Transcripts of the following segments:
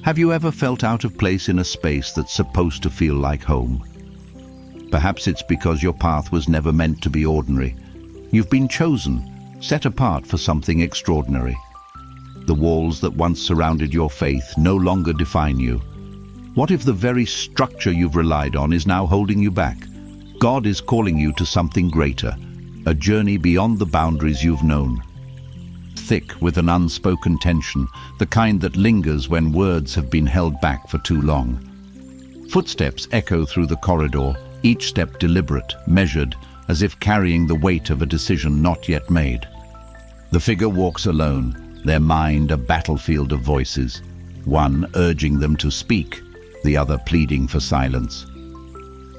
Have you ever felt out of place in a space that's supposed to feel like home? Perhaps it's because your path was never meant to be ordinary. You've been chosen, set apart for something extraordinary. The walls that once surrounded your faith no longer define you. What if the very structure you've relied on is now holding you back? God is calling you to something greater, a journey beyond the boundaries you've known. Thick with an unspoken tension, the kind that lingers when words have been held back for too long. Footsteps echo through the corridor, each step deliberate, measured, as if carrying the weight of a decision not yet made. The figure walks alone, their mind a battlefield of voices, one urging them to speak, the other pleading for silence.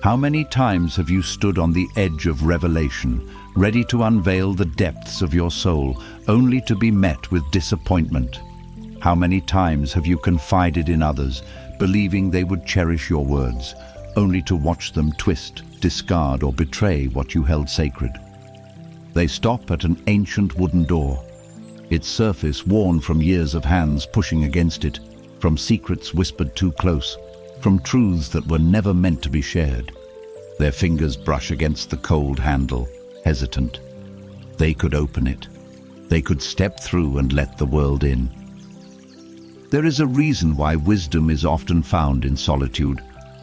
How many times have you stood on the edge of revelation, ready to unveil the depths of your soul, only to be met with disappointment? How many times have you confided in others, believing they would cherish your words, only to watch them twist, discard, or betray what you held sacred? They stop at an ancient wooden door, its surface worn from years of hands pushing against it, from secrets whispered too close, from truths that were never meant to be shared. Their fingers brush against the cold handle, hesitant. They could open it. They could step through and let the world in. There is a reason why wisdom is often found in solitude.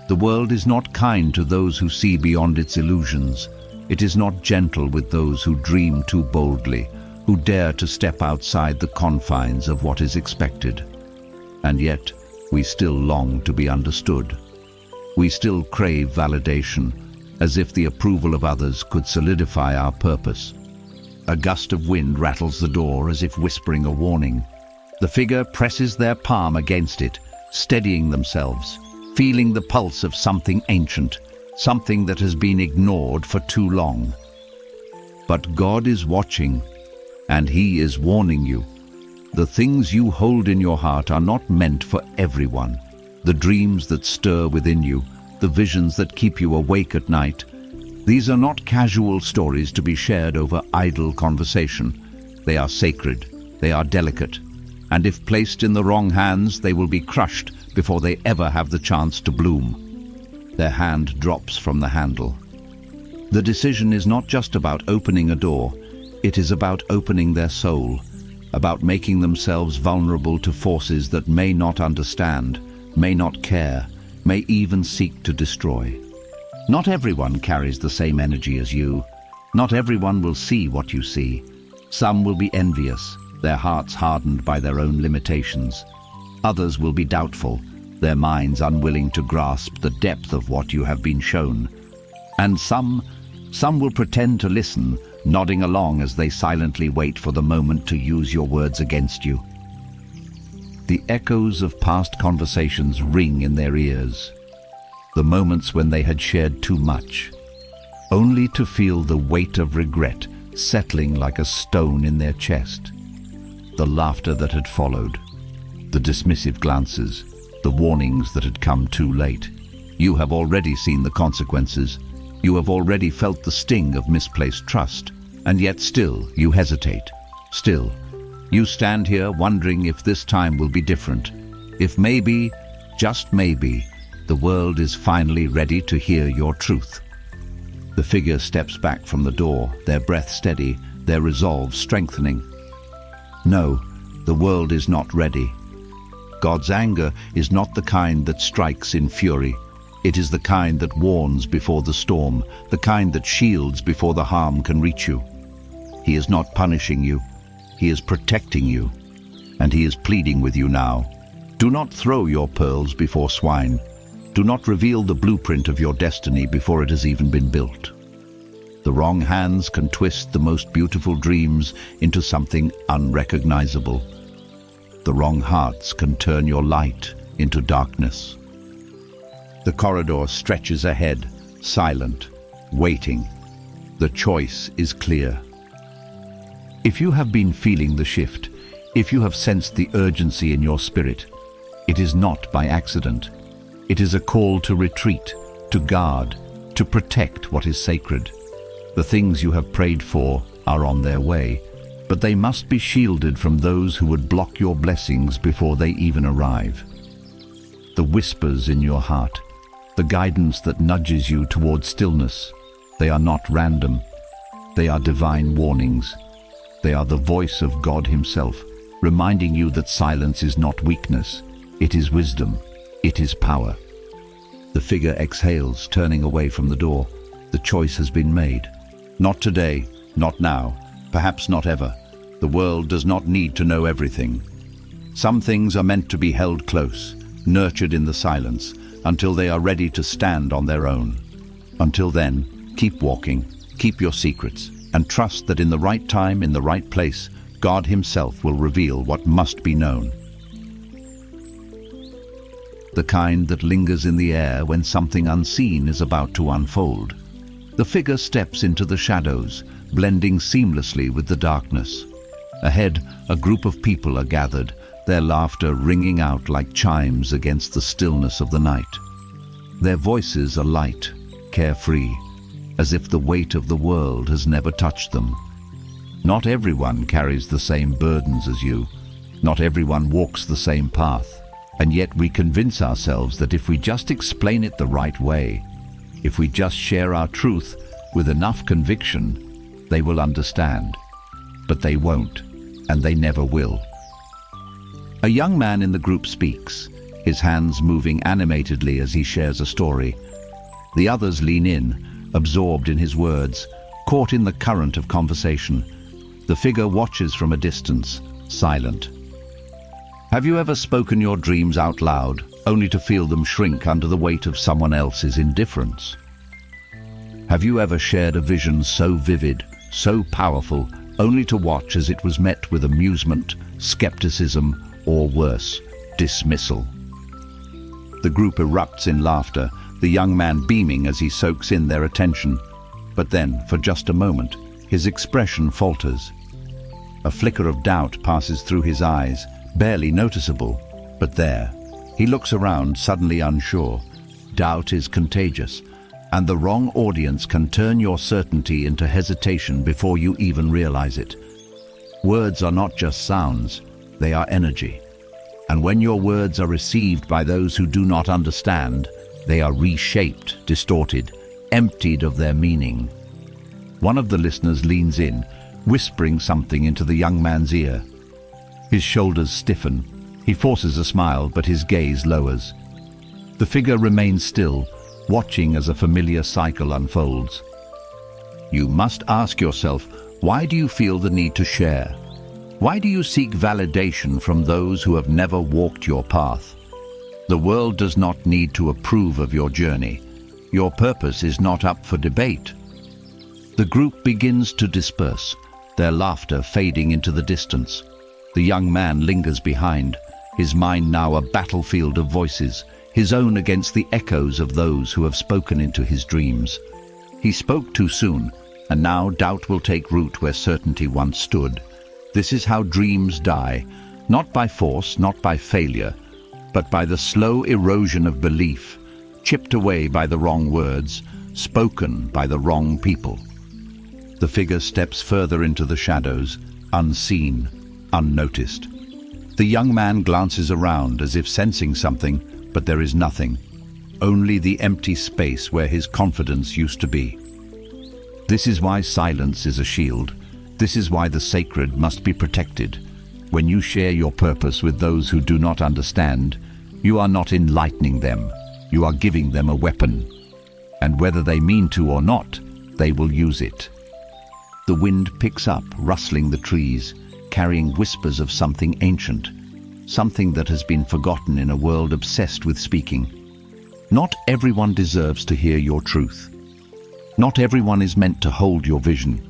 The world is not kind to those who see beyond its illusions. It is not gentle with those who dream too boldly, who dare to step outside the confines of what is expected. And yet, we still long to be understood. We still crave validation, as if the approval of others could solidify our purpose. A gust of wind rattles the door as if whispering a warning. The figure presses their palm against it, steadying themselves, feeling the pulse of something ancient, something that has been ignored for too long. But God is watching, and He is warning you. The things you hold in your heart are not meant for everyone. The dreams that stir within you, the visions that keep you awake at night, these are not casual stories to be shared over idle conversation. They are sacred, they are delicate, and if placed in the wrong hands, they will be crushed before they ever have the chance to bloom. Their hand drops from the handle. The decision is not just about opening a door, it is about opening their soul, about making themselves vulnerable to forces that may not understand, may not care, may even seek to destroy. Not everyone carries the same energy as you. Not everyone will see what you see. Some will be envious, their hearts hardened by their own limitations. Others will be doubtful, their minds unwilling to grasp the depth of what you have been shown. And some will pretend to listen, nodding along as they silently wait for the moment to use your words against you. The echoes of past conversations ring in their ears, the moments when they had shared too much, only to feel the weight of regret settling like a stone in their chest. The laughter that had followed, the dismissive glances, the warnings that had come too late. You have already seen the consequences. You have already felt the sting of misplaced trust, and yet still you hesitate. Still, you stand here wondering if this time will be different. If maybe, just maybe, the world is finally ready to hear your truth. The figure steps back from the door, their breath steady, their resolve strengthening. No, the world is not ready. God's anger is not the kind that strikes in fury. It is the kind that warns before the storm, the kind that shields before the harm can reach you. He is not punishing you. He is protecting you. And He is pleading with you now. Do not throw your pearls before swine. Do not reveal the blueprint of your destiny before it has even been built. The wrong hands can twist the most beautiful dreams into something unrecognizable. The wrong hearts can turn your light into darkness. The corridor stretches ahead, silent, waiting. The choice is clear. If you have been feeling the shift, if you have sensed the urgency in your spirit, it is not by accident. It is a call to retreat, to guard, to protect what is sacred. The things you have prayed for are on their way, but they must be shielded from those who would block your blessings before they even arrive. the whispers in your heart, the guidance that nudges you towards stillness. They are not random. They are divine warnings. They are the voice of God Himself, reminding you that silence is not weakness. It is wisdom. It is power. The figure exhales, turning away from the door. The choice has been made. Not today, not now, perhaps not ever. The world does not need to know everything. Some things are meant to be held close, nurtured in the silence, until they are ready to stand on their own. Until then, keep walking, keep your secrets, and trust that in the right time, in the right place, God Himself will reveal what must be known. The kind that lingers in the air when something unseen is about to unfold. The figure steps into the shadows, blending seamlessly with the darkness. Ahead, a group of people are gathered, their laughter ringing out like chimes against the stillness of the night. Their voices are light, carefree, as if the weight of the world has never touched them. Not everyone carries the same burdens as you. Not everyone walks the same path. And yet we convince ourselves that if we just explain it the right way, if we just share our truth with enough conviction, they will understand. But they won't, and they never will. A young man in the group speaks, his hands moving animatedly as he shares a story. The others lean in, absorbed in his words, caught in the current of conversation. The figure watches from a distance, silent. Have you ever spoken your dreams out loud, only to feel them shrink under the weight of someone else's indifference? Have you ever shared a vision so vivid, so powerful, only to watch as it was met with amusement, skepticism, or worse, dismissal? The group erupts in laughter, the young man beaming as he soaks in their attention. But then, for just a moment, his expression falters. A flicker of doubt passes through his eyes, barely noticeable, but there. He looks around, suddenly unsure. Doubt is contagious, and the wrong audience can turn your certainty into hesitation before you even realize it. Words are not just sounds, they are energy. And when your words are received by those who do not understand, they are reshaped, distorted, emptied of their meaning. One of the listeners leans in, whispering something into the young man's ear. His shoulders stiffen. He forces a smile, but his gaze lowers. The figure remains still, watching as a familiar cycle unfolds. You must ask yourself, why do you feel the need to share? Why do you seek validation from those who have never walked your path? The world does not need to approve of your journey. Your purpose is not up for debate. The group begins to disperse, their laughter fading into the distance. The young man lingers behind, his mind now a battlefield of voices, his own against the echoes of those who have spoken into his dreams. He spoke too soon, and now doubt will take root where certainty once stood. This is how dreams die, not by force, not by failure, but by the slow erosion of belief, chipped away by the wrong words, spoken by the wrong people. The figure steps further into the shadows, unseen, unnoticed. The young man glances around as if sensing something, but there is nothing. Only the empty space where his confidence used to be. This is why silence is a shield. This is why the sacred must be protected. When you share your purpose with those who do not understand, you are not enlightening them. You are giving them a weapon. And whether they mean to or not, they will use it. The wind picks up, rustling the trees, carrying whispers of something ancient, something that has been forgotten in a world obsessed with speaking. Not everyone deserves to hear your truth. Not everyone is meant to hold your vision.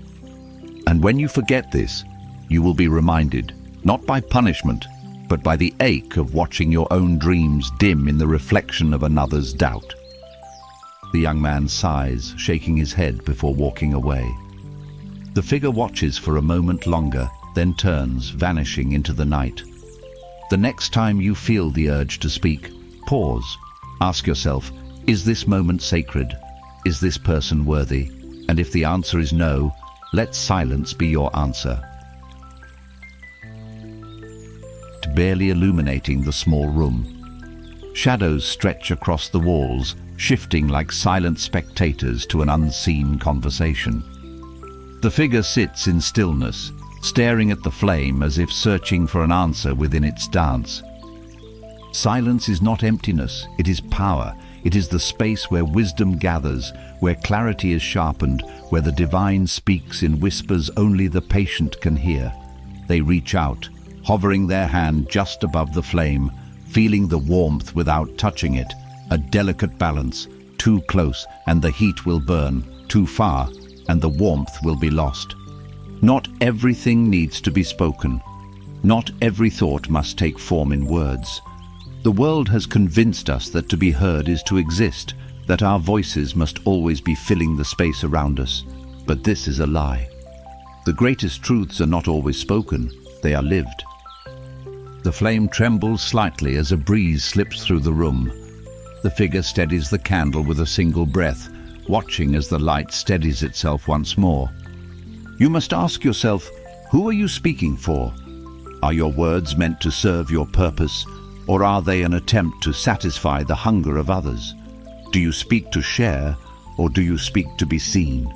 And when you forget this, you will be reminded, not by punishment, but by the ache of watching your own dreams dim in the reflection of another's doubt. The young man sighs, shaking his head before walking away. The figure watches for a moment longer, then turns, vanishing into the night. The next time you feel the urge to speak, pause. Ask yourself, is this moment sacred? Is this person worthy? And if the answer is no, let silence be your answer. Barely illuminating the small room. Shadows stretch across the walls, shifting like silent spectators to an unseen conversation. The figure sits in stillness, staring at the flame as if searching for an answer within its dance. Silence is not emptiness, it is power. It is the space where wisdom gathers, where clarity is sharpened, where the divine speaks in whispers only the patient can hear. They reach out, hovering their hand just above the flame, feeling the warmth without touching it, a delicate balance. Too close and the heat will burn, too far and the warmth will be lost. Not everything needs to be spoken. Not every thought must take form in words. The world has convinced us that to be heard is to exist, that our voices must always be filling the space around us. But this is a lie. The greatest truths are not always spoken, they are lived. The flame trembles slightly as a breeze slips through the room. The figure steadies the candle with a single breath, watching as the light steadies itself once more. You must ask yourself, who are you speaking for? Are your words meant to serve your purpose, or are they an attempt to satisfy the hunger of others? Do you speak to share, or do you speak to be seen?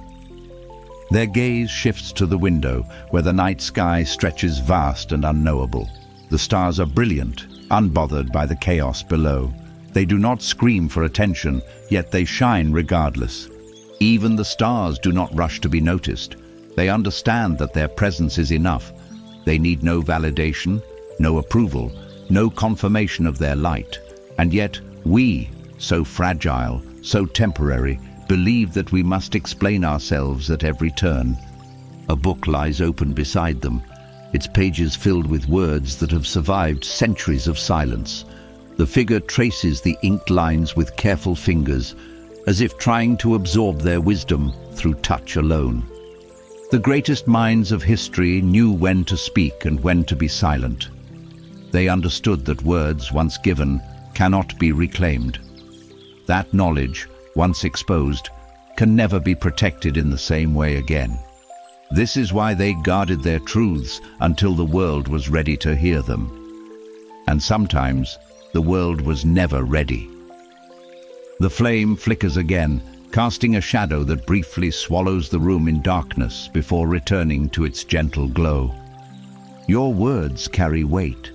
Their gaze shifts to the window, where the night sky stretches vast and unknowable. The stars are brilliant, unbothered by the chaos below. They do not scream for attention, yet they shine regardless. Even the stars do not rush to be noticed. They understand that their presence is enough. They need no validation, no approval, no confirmation of their light. And yet we, so fragile, so temporary, believe that we must explain ourselves at every turn. A book lies open beside them, its pages filled with words that have survived centuries of silence. The figure traces the inked lines with careful fingers, as if trying to absorb their wisdom through touch alone. The greatest minds of history knew when to speak and when to be silent. They understood that words, once given, cannot be reclaimed. That knowledge, once exposed, can never be protected in the same way again. This is why they guarded their truths until the world was ready to hear them. And sometimes, the world was never ready. The flame flickers again, casting a shadow that briefly swallows the room in darkness before returning to its gentle glow. Your words carry weight.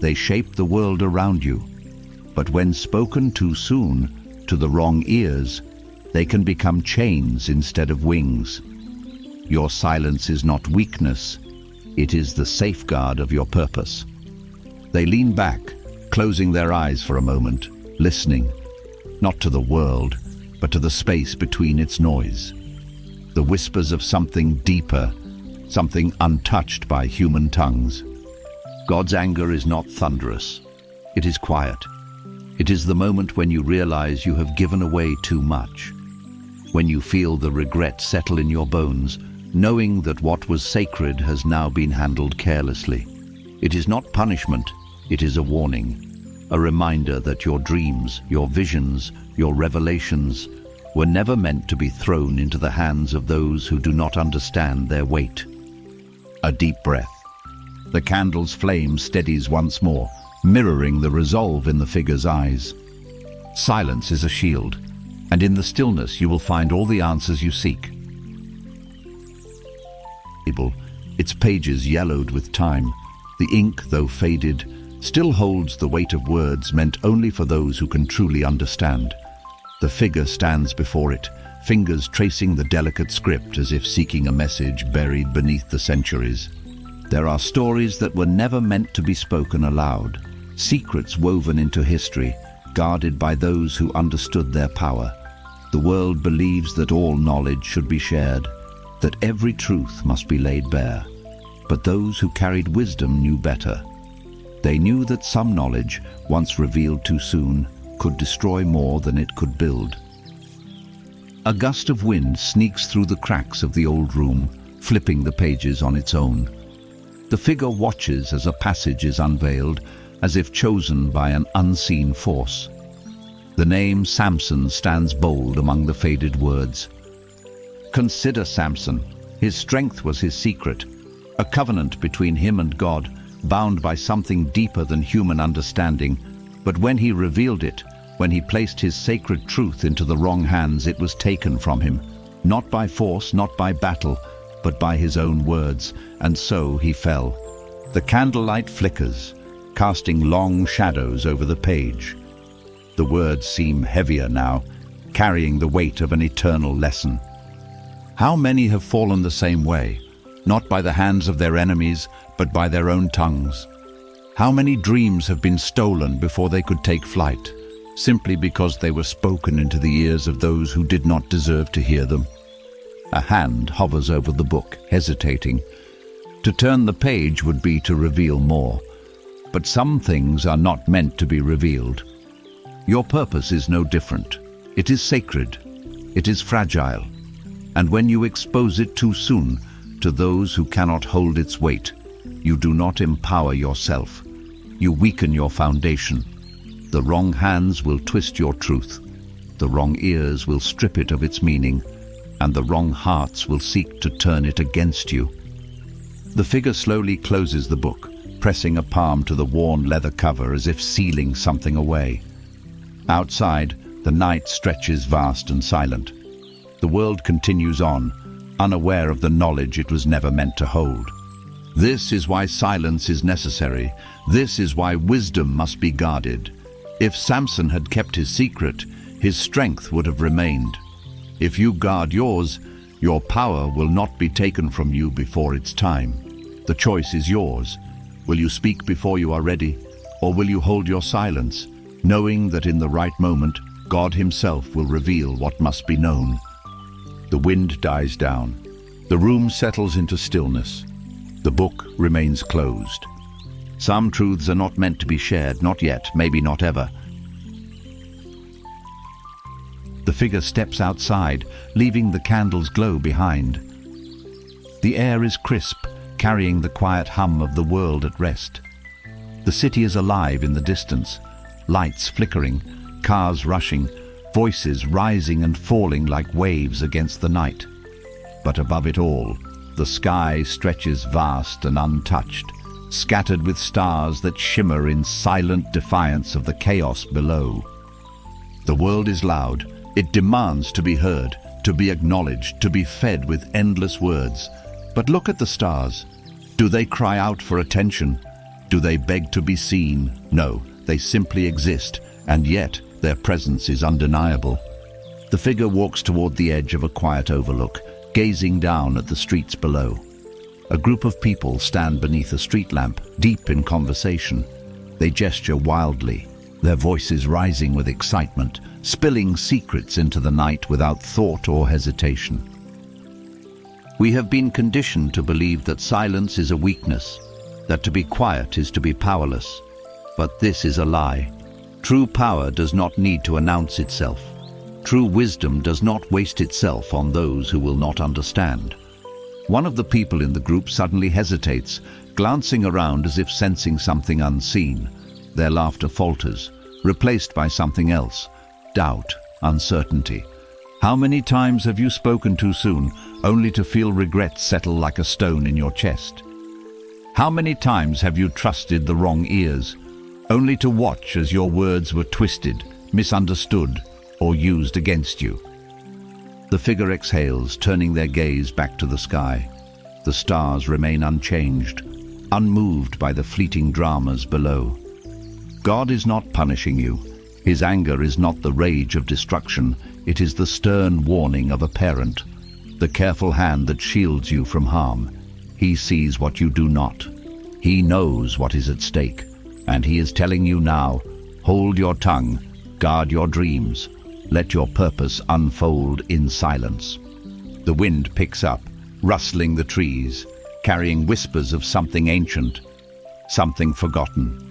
They shape the world around you. But when spoken too soon, to the wrong ears, they can become chains instead of wings. Your silence is not weakness. It is the safeguard of your purpose. They lean back, closing their eyes for a moment, listening, not to the world, but to the space between its noise. The whispers of something deeper, something untouched by human tongues. God's anger is not thunderous. It is quiet. It is the moment when you realize you have given away too much. When you feel the regret settle in your bones, knowing that what was sacred has now been handled carelessly. It is not punishment, it is a warning, a reminder that your dreams, your visions, your revelations were never meant to be thrown into the hands of those who do not understand their weight. A deep breath. The candle's flame steadies once more, mirroring the resolve in the figure's eyes. Silence is a shield, and in the stillness you will find all the answers you seek. Its pages yellowed with time, the ink, though faded, still holds the weight of words meant only for those who can truly understand. The figure stands before it, fingers tracing the delicate script as if seeking a message buried beneath the centuries. There are stories that were never meant to be spoken aloud, secrets woven into history, guarded by those who understood their power. The world believes that all knowledge should be shared, that every truth must be laid bare. But those who carried wisdom knew better. They knew that some knowledge, once revealed too soon, could destroy more than it could build. A gust of wind sneaks through the cracks of the old room, flipping the pages on its own. The figure watches as a passage is unveiled, as if chosen by an unseen force. The name Samson stands bold among the faded words. Consider Samson. His strength was his secret, a covenant between him and God, bound by something deeper than human understanding. But when he revealed it, when he placed his sacred truth into the wrong hands, it was taken from him, not by force, not by battle, but by his own words, and so he fell. The candlelight flickers, casting long shadows over the page. The words seem heavier now, carrying the weight of an eternal lesson. How many have fallen the same way, not by the hands of their enemies, but by their own tongues? How many dreams have been stolen before they could take flight, simply because they were spoken into the ears of those who did not deserve to hear them? A hand hovers over the book, hesitating. To turn the page would be to reveal more, but some things are not meant to be revealed. Your purpose is no different. It is sacred. It is fragile. And when you expose it too soon to those who cannot hold its weight, you do not empower yourself. You weaken your foundation. The wrong hands will twist your truth. The wrong ears will strip it of its meaning, and the wrong hearts will seek to turn it against you. The figure slowly closes the book, pressing a palm to the worn leather cover as if sealing something away. Outside, the night stretches vast and silent. The world continues on, unaware of the knowledge it was never meant to hold. This is why silence is necessary. This is why wisdom must be guarded. If Samson had kept his secret, his strength would have remained. If you guard yours, your power will not be taken from you before its time. The choice is yours. Will you speak before you are ready, or will you hold your silence, knowing that in the right moment, God himself will reveal what must be known? The wind dies down. The room settles into stillness. The book remains closed. Some truths are not meant to be shared, not yet, maybe not ever. The figure steps outside, leaving the candle's glow behind. The air is crisp, carrying the quiet hum of the world at rest. The city is alive in the distance, lights flickering, cars rushing, voices rising and falling like waves against the night. But above it all, the sky stretches vast and untouched, scattered with stars that shimmer in silent defiance of the chaos below. The world is loud. It demands to be heard, to be acknowledged, to be fed with endless words. But look at the stars. Do they cry out for attention? Do they beg to be seen? No, they simply exist, and yet their presence is undeniable. The figure walks toward the edge of a quiet overlook, gazing down at the streets below. A group of people stand beneath a street lamp, deep in conversation. They gesture wildly, their voices rising with excitement, spilling secrets into the night without thought or hesitation. We have been conditioned to believe that silence is a weakness, that to be quiet is to be powerless. But this is a lie. True power does not need to announce itself. True wisdom does not waste itself on those who will not understand. One of the people in the group suddenly hesitates, glancing around as if sensing something unseen. Their laughter falters, replaced by something else. Doubt, uncertainty. How many times have you spoken too soon, only to feel regret settle like a stone in your chest? How many times have you trusted the wrong ears, only to watch as your words were twisted, misunderstood, or used against you? The figure exhales, turning their gaze back to the sky. The stars remain unchanged, unmoved by the fleeting dramas below. God is not punishing you. His anger is not the rage of destruction. It is the stern warning of a parent, the careful hand that shields you from harm. He sees what you do not. He knows what is at stake, and he is telling you now, hold your tongue, guard your dreams, let your purpose unfold in silence. The wind picks up, rustling the trees, carrying whispers of something ancient, something forgotten.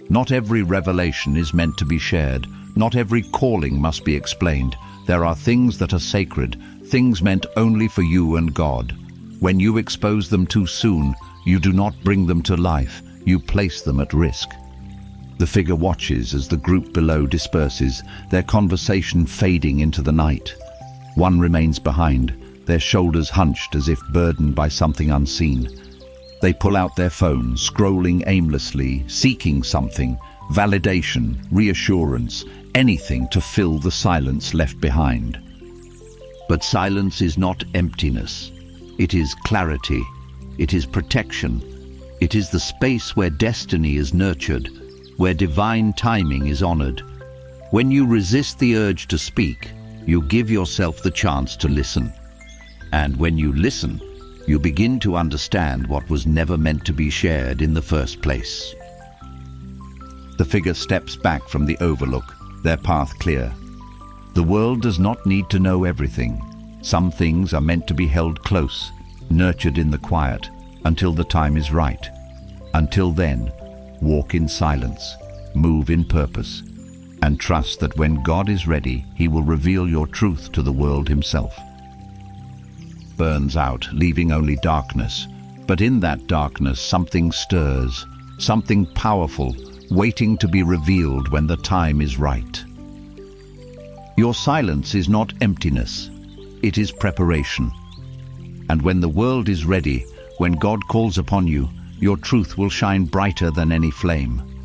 Not every revelation is meant to be shared. Not every calling must be explained. There are things that are sacred, things meant only for you and God. When you expose them too soon, you do not bring them to life, you place them at risk. The figure watches as the group below disperses, their conversation fading into the night. One remains behind, their shoulders hunched as if burdened by something unseen. They pull out their phones, scrolling aimlessly, seeking something, validation, reassurance, anything to fill the silence left behind. But silence is not emptiness. It is clarity. It is protection. It is the space where destiny is nurtured, where divine timing is honored. When you resist the urge to speak, you give yourself the chance to listen. And when you listen, you begin to understand what was never meant to be shared in the first place. The figure steps back from the overlook, their path clear. The world does not need to know everything. Some things are meant to be held close, nurtured in the quiet, until the time is right. Until then, walk in silence, move in purpose, and trust that when God is ready, He will reveal your truth to the world Himself. Burns out, leaving only darkness. But in that darkness, something stirs, something powerful, waiting to be revealed when the time is right. Your silence is not emptiness, it is preparation. And when the world is ready, when God calls upon you, your truth will shine brighter than any flame.